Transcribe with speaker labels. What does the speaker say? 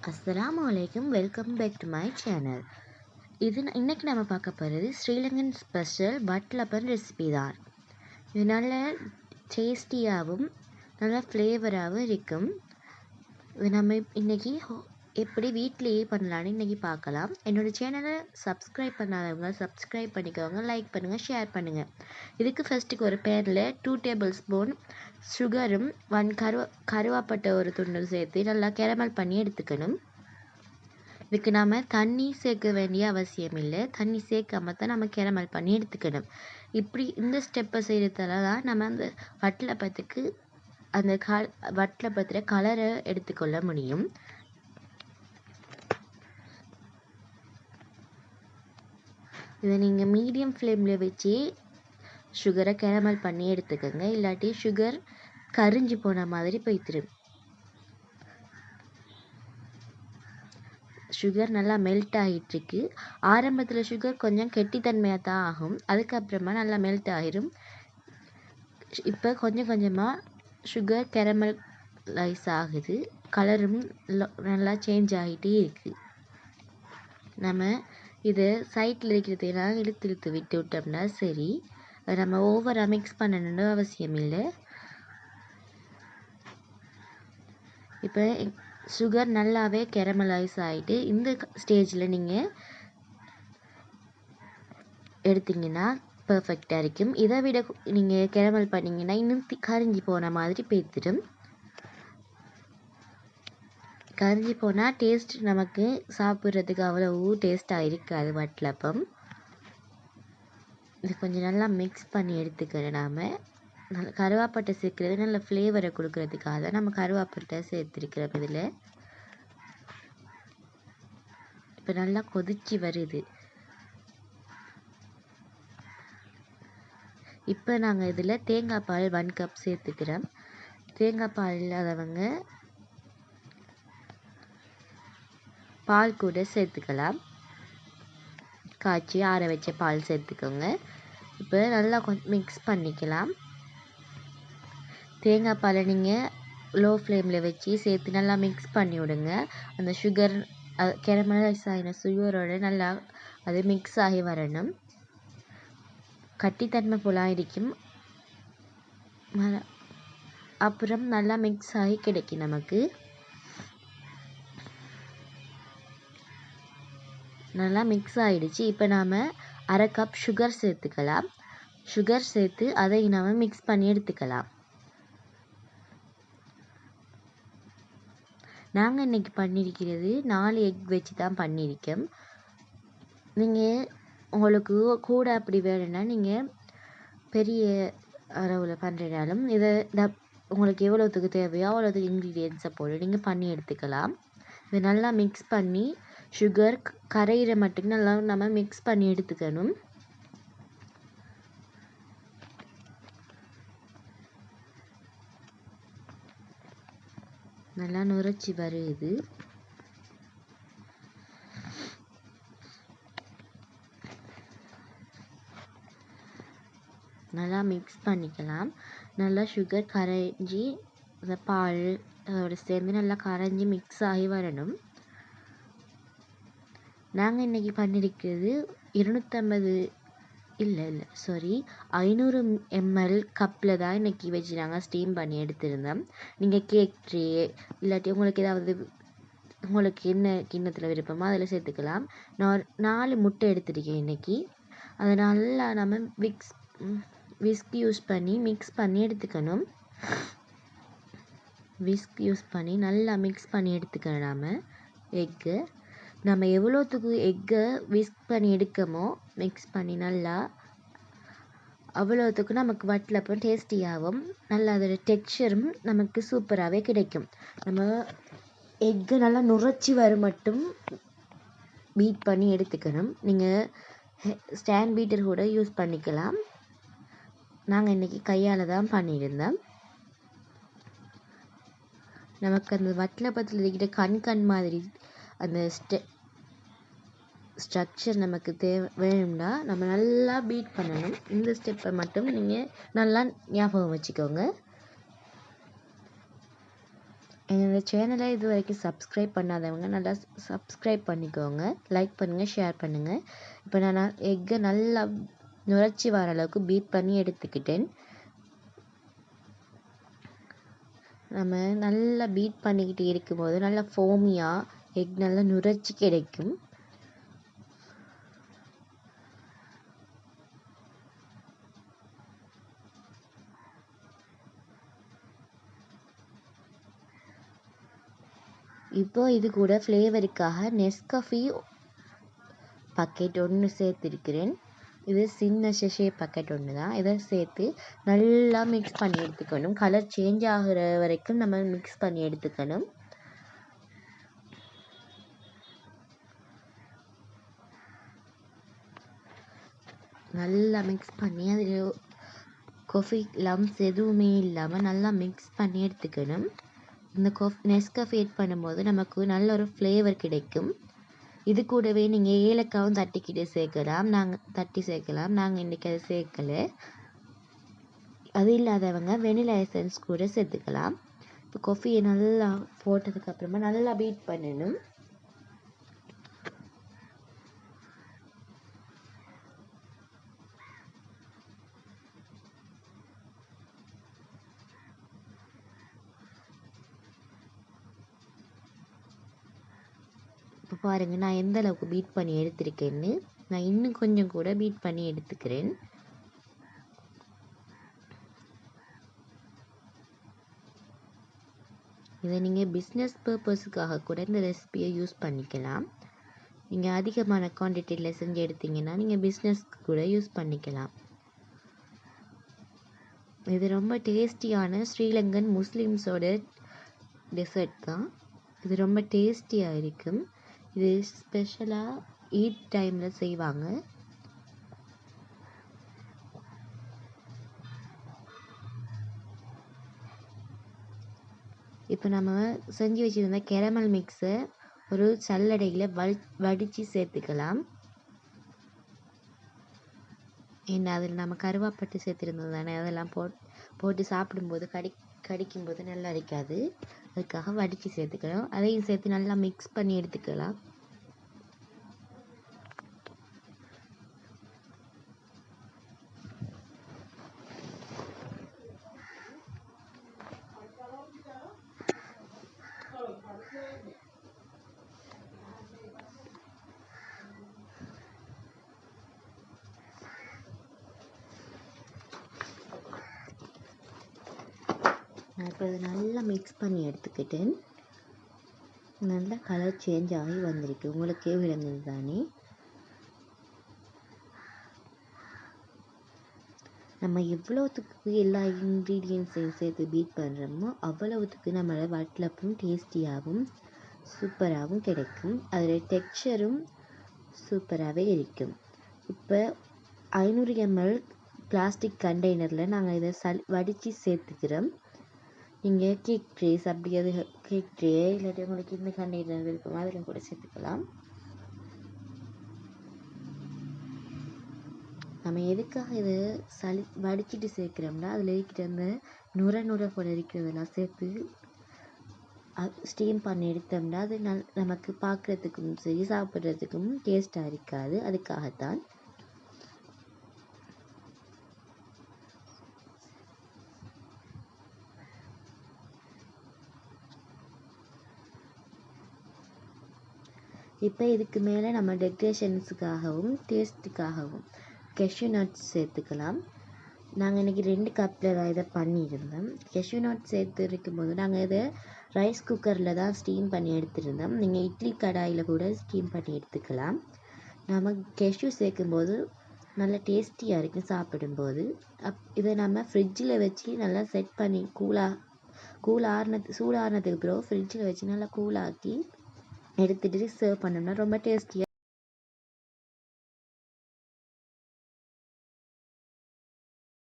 Speaker 1: அஸ்ஸலாமு அலைக்கும். Welcome back to my channel. இன்னைக்கு நம்ம பார்க்க போகிறது ஸ்ரீலங்கன் ஸ்பெஷல் வட்டலப்பம் ரெசிபி தான். இது நல்ல டேஸ்டியாகவும் நல்ல ஃப்ளேவராகவும் இருக்கும். இது நம்ம இன்னைக்கு எப்படி வீட்டிலேயே பண்ணலான்னு இன்றைக்கி பார்க்கலாம். என்னோடய சேனலை சப்ஸ்கிரைப் பண்ணாதவங்க சப்ஸ்கிரைப் பண்ணிக்கோங்க, லைக் பண்ணுங்கள், ஷேர் பண்ணுங்கள். இதுக்கு ஃபஸ்ட்டுக்கு ஒரு பேனில் 2 டேபிள் ஸ்பூன் சுகரும் 1 கருவாப்பட்டை ஒரு துண்டு சேர்த்து நல்லா கேரமல் பண்ணி எடுத்துக்கணும். இதுக்கு நாம் தண்ணி சேர்க்க வேண்டிய அவசியம் இல்லை. தண்ணி சேர்க்காம தான் நம்ம கேரமல் பண்ணி எடுத்துக்கணும். இப்படி இந்த ஸ்டெப்பை செய்கிறதால தான் நம்ம அந்த வட்டலப்பத்துக்கு அந்த வட்டலப்பத்தில் கலரை எடுத்துக்கொள்ள முடியும். இதை நீங்கள் மீடியம் ஃப்ளேமில் வச்சு சுகரை கேரமல் பண்ணி எடுத்துக்கோங்க. இல்லாட்டி சுகர் கரிஞ்சு போன மாதிரி போய்த்திரும். சுகர் நல்லா மெல்ட் ஆகிட்டுருக்கு. ஆரம்பத்தில் சுகர் கொஞ்சம் கெட்டித்தன்மையாக தான் ஆகும். அதுக்கப்புறமா நல்லா மெல்ட் ஆகிரும். இப்போ கொஞ்சம் கொஞ்சமாக சுகர் கேரமலைஸ் ஆகுது. கலரும் நல்லா சேஞ்ச் ஆகிட்டே இருக்குது. நம்ம இதை சைட்டில் இருக்கிறதெல்லாம் இழுத்து விட்டு விட்டோம்னா சரி. நம்ம ஓவராக மிக்ஸ் பண்ணணுன்னு அவசியம் இல்லை. இப்போ சுகர் நல்லாவே கேரமலைஸ் ஆகிட்டு இந்த ஸ்டேஜில் நீங்கள் எடுத்திங்கன்னா பர்ஃபெக்டாக இருக்கும். இதை விட நீங்கள் கேரமல் பண்ணிங்கன்னா இன்னும் கரிஞ்சி போன மாதிரி போய்த்திடும். கரிஞ்சி போனால் டேஸ்ட் நமக்கு சாப்பிட்றதுக்கு அவ்வளவு டேஸ்ட்டாக இருக்காது வட்டலப்பம். இது கொஞ்சம் நல்லா மிக்ஸ் பண்ணி எடுத்துக்கிறேன். நாம் நல்ல கருவாப்பட்டை சேர்க்குறது நல்ல ஃப்ளேவரை கொடுக்கறதுக்காக தான் நம்ம கருவாப்பட்டை சேர்த்துருக்கிறோம். இதில் இப்போ நல்லா கொதிச்சு வருது. இப்போ நாங்கள் இதில் தேங்காய் பால் 1 கப் சேர்த்துக்கிறோம். தேங்காய் பால் இல்லாதவங்க பால் கூட சேர்த்துக்கலாம். காய்ச்சி ஆற வச்ச பால் சேர்த்துக்கோங்க. இப்போ நல்லா கொஞ்சம் மிக்ஸ் பண்ணிக்கலாம். தேங்காய் பாலை நீங்கள் லோ ஃப்ளேமில் வச்சு சேர்த்து நல்லா மிக்ஸ் பண்ணி விடுங்க. அந்த சுகர் கேரமலைஸ் ஆகின சுகரோடு நல்லா அது மிக்ஸ் ஆகி வரணும். கட்டித்தன்மை போலாம் இருக்கும். அப்புறம் நல்லா மிக்ஸ் ஆகி கிடைக்கும் நமக்கு. நல்லா மிக்ஸ் ஆகிடுச்சு. இப்போ நாம் 1/2 கப் சுகர் சேர்த்துக்கலாம். சுகர் சேர்த்து அதை நாம் மிக்ஸ் பண்ணி எடுத்துக்கலாம். நாங்கள் இன்றைக்கி பண்ணியிருக்கிறது 4 எக் வச்சு தான் பண்ணியிருக்கோம். நீங்கள் உங்களுக்கு கூட அப்படி வேணும்னா நீங்கள் பெரிய அளவில் பண்ணுறனாலும் இதை உங்களுக்கு எவ்வளோத்துக்கு தேவையோ அவ்வளோத்துக்கு இன்க்ரீடியன்ஸை போட்டு நீங்கள் பண்ணி எடுத்துக்கலாம். இதை நல்லா மிக்ஸ் பண்ணி சுகர் கரையிற மட்டும் நல்லா நம்ம மிக்ஸ் பண்ணி எடுத்துக்கணும். நல்லா நுரைச்சி வருது. நல்லா மிக்ஸ் பண்ணிக்கலாம். நல்லா சுகர் கரைஞ்சி அந்த பால் அதோட சேர்ந்து நல்லா கரைஞ்சி மிக்ஸ் ஆகி வரணும். நாங்கள் இன்றைக்கி பண்ணியிருக்கிறது 500 ml கப்பில் தான் இன்றைக்கி வச்சு நாங்கள் ஸ்டீம் பண்ணி எடுத்திருந்தோம். நீங்கள் கேக் ட்ரே இல்லாட்டி உங்களுக்கு ஏதாவது உங்களுக்கு என்ன கிண்ணத்தில் விருப்பமோ அதில் சேர்த்துக்கலாம். நான் 4 முட்டை எடுத்துருக்கேன் இன்றைக்கி. அதை நல்லா நம்ம விஸ்க் யூஸ் பண்ணி மிக்ஸ் பண்ணி எடுத்துக்கணும். விஸ்க் யூஸ் பண்ணி நல்லா மிக்ஸ் பண்ணி எடுத்துக்கணும். நம்ம எவ்வளோத்துக்கு எக்கை விஸ்க் பண்ணி எடுக்கமோ மிக்ஸ் பண்ணி நல்லா அவ்வளோத்துக்கு நமக்கு வட்டலப்பம் டேஸ்டியாகவும் நல்லா அதோட டெக்ஸ்சரும் நமக்கு சூப்பராகவே கிடைக்கும். நம்ம எக்கை நல்லா நுரைச்சி வரும் மட்டும் பீட் பண்ணி எடுத்துக்கணும். நீங்கள் ஸ்டாண்ட் பீட்டர் கூட யூஸ் பண்ணிக்கலாம். நாங்கள் இன்றைக்கி கையால் தான் பண்ணியிருந்தோம். நமக்கு அந்த வட்டலப்பத்தில் இருக்கிற கண் மாதிரி அந்த ஸ்ட்ரக்சர் நமக்கு வேணும்னா நம்ம நல்லா பீட் பண்ணணும். இந்த ஸ்டெப்பை மட்டும் நீங்கள் நல்லா ஞாபகம் வச்சுக்கோங்க. என்னோடய சேனலை இது வரைக்கும் சப்ஸ்கிரைப் பண்ணாதவங்க நல்லா சப்ஸ்கிரைப் பண்ணிக்கோங்க, லைக் பண்ணுங்கள், ஷேர் பண்ணுங்கள். இப்போ நான் எக்கை நல்லா நுரைச்சி வர அளவுக்கு பீட் பண்ணி எடுத்துக்கிட்டேன். நம்ம நல்லா பீட் பண்ணிக்கிட்டு இருக்கும்போது நல்லா ஃபோமியாக எக் நல்லா நுரைச்சி கிடைக்கும். இப்போ இது கூட ஃப்ளேவருக்காக நெஸ்கஃபே பக்கெட் ஒன்று சேர்த்துருக்கிறேன். இது சின்ன ஷெஷே பக்கெட் ஒன்று தான். இதை சேர்த்து நல்லா மிக்ஸ் பண்ணி எடுத்துக்கணும். கலர் சேஞ்ச் ஆகிற வரைக்கும் நம்ம மிக்ஸ் பண்ணி எடுத்துக்கணும். நல்லா மிக்ஸ் பண்ணி அதில் காஃபி லம்ஸ் எதுவுமே இல்லாமல் நல்லா மிக்ஸ் பண்ணி எடுத்துக்கணும். இந்த நெஸ்கஃபே ஆட் பண்ணும்போது நமக்கு நல்ல ஒரு ஃப்ளேவர் கிடைக்கும். இது கூடவே நீங்கள் ஏலக்காவும் தட்டி சேர்க்கலாம். நாங்கள் இன்றைக்கி அதை சேர்க்கலை. அது இல்லாதவங்க வெனிலா எசன்ஸ் கூட சேர்த்துக்கலாம். இப்போ காஃபியை நல்லா போட்டதுக்கப்புறமா நல்லா பீட் பண்ணணும். இப்போ பாருங்கள் நான் எந்த அளவுக்கு பீட் பண்ணி எடுத்திருக்கேன்னு. நான் இன்னும் கொஞ்சம் கூட பீட் பண்ணி எடுத்துக்கிறேன். இதை நீங்கள் பிஸ்னஸ் பர்பஸுக்காக கூட இந்த ரெசிபியை யூஸ் பண்ணிக்கலாம். நீங்கள் அதிகமான குவான்டிட்டியில் செஞ்சு எடுத்தீங்கன்னா நீங்கள் பிஸ்னஸ்க்கு கூட யூஸ் பண்ணிக்கலாம். இது ரொம்ப டேஸ்டியான ஸ்ரீலங்கன் முஸ்லீம்ஸோட டெசர்ட் தான். இது ரொம்ப டேஸ்டியாக இருக்கும். இது ஸ்பெஷலாக ஈட் டைமில் செய்வாங்க. இப்போ நம்ம செஞ்சு வச்சுருந்த கேரமல் மிக்ஸை ஒரு சல்லடையில் வடித்து சேர்த்துக்கலாம். ஏன்னா அதில் நம்ம கருவாப்பட்டு சேர்த்துருந்தது தானே, அதெல்லாம் போட்டு சாப்பிடும்போது கடிக்கும்போது நல்லா இருக்காது. அதுக்காக வடித்து சேர்த்துக்கலாம். அதையும் சேர்த்து நல்லா மிக்ஸ் பண்ணி எடுத்துக்கலாம். நான் இப்போ இதை நல்லா மிக்ஸ் பண்ணி எடுத்துக்கிட்டேன். நல்லா கலர் சேஞ்ச் ஆகி வந்திருக்கு, உங்களுக்கே விளங்குது தானே. நம்ம எவ்வளோத்துக்கு எல்லா இன்க்ரீடியன்ஸையும் சேர்த்து பீட் பண்ணுறோமோ அவ்வளவுத்துக்கு நம்மளோட வட்டலப்பும் டேஸ்டியாகவும் சூப்பராகவும் கிடைக்கும். அதில் டெக்ஸ்சரும் சூப்பராகவே இருக்கும். இப்போ 500 ml பிளாஸ்டிக் கண்டெய்னரில் நாங்கள் இதை வடித்து சேர்த்துக்கிறோம். நீங்கள் கேக் ட்ரேஸ் அப்படியாவது கேக் ட்ரே இல்லாட்டி உங்களுக்கு இந்த கண்டெய்னர் விருப்பம் அதில் கூட சேர்த்துக்கலாம். நம்ம எதுக்காக இதை வடிச்சிட்டு சேர்க்குறோம்னா அதில் இருக்கிற அந்த நுர போல இருக்கிறதெல்லாம் சேர்த்து ஸ்டீம் பண்ணி எடுத்தோம்னா அது நமக்கு பார்க்குறதுக்கும் சரி சாப்பிட்றதுக்கும் டேஸ்ட்டாக இருக்காது. அதுக்காகத்தான். இப்போ இதுக்கு மேலே நம்ம டெக்கரேஷன்ஸுக்காகவும் டேஸ்ட்டுக்காகவும் கெஷ்யூ நட்ஸ் சேர்த்துக்கலாம். நாங்கள் இன்றைக்கி 2 கப்பில் தான் இதை பண்ணியிருந்தோம். கெஷ்யூ நட்ஸ் சேர்த்து இருக்கும்போது நாங்கள் இதை ரைஸ் குக்கரில் தான் ஸ்டீம் பண்ணி எடுத்துருந்தோம். நீங்கள் இட்லி கடாயில் கூட ஸ்டீம் பண்ணி எடுத்துக்கலாம். நம்ம கெஷ்யூ சேர்க்கும்போது நல்லா டேஸ்டியாக இருக்கும் சாப்பிடும்போது. இதை நம்ம ஃப்ரிட்ஜில் வச்சு நல்லா செட் பண்ணி சூடாறினதுக்கு பிறகு ஃப்ரிட்ஜில் வச்சு நல்லா கூலாக்கி எடுத்துகிட்டு சர்வ் பண்ணோம்னா ரொம்ப டேஸ்டியாக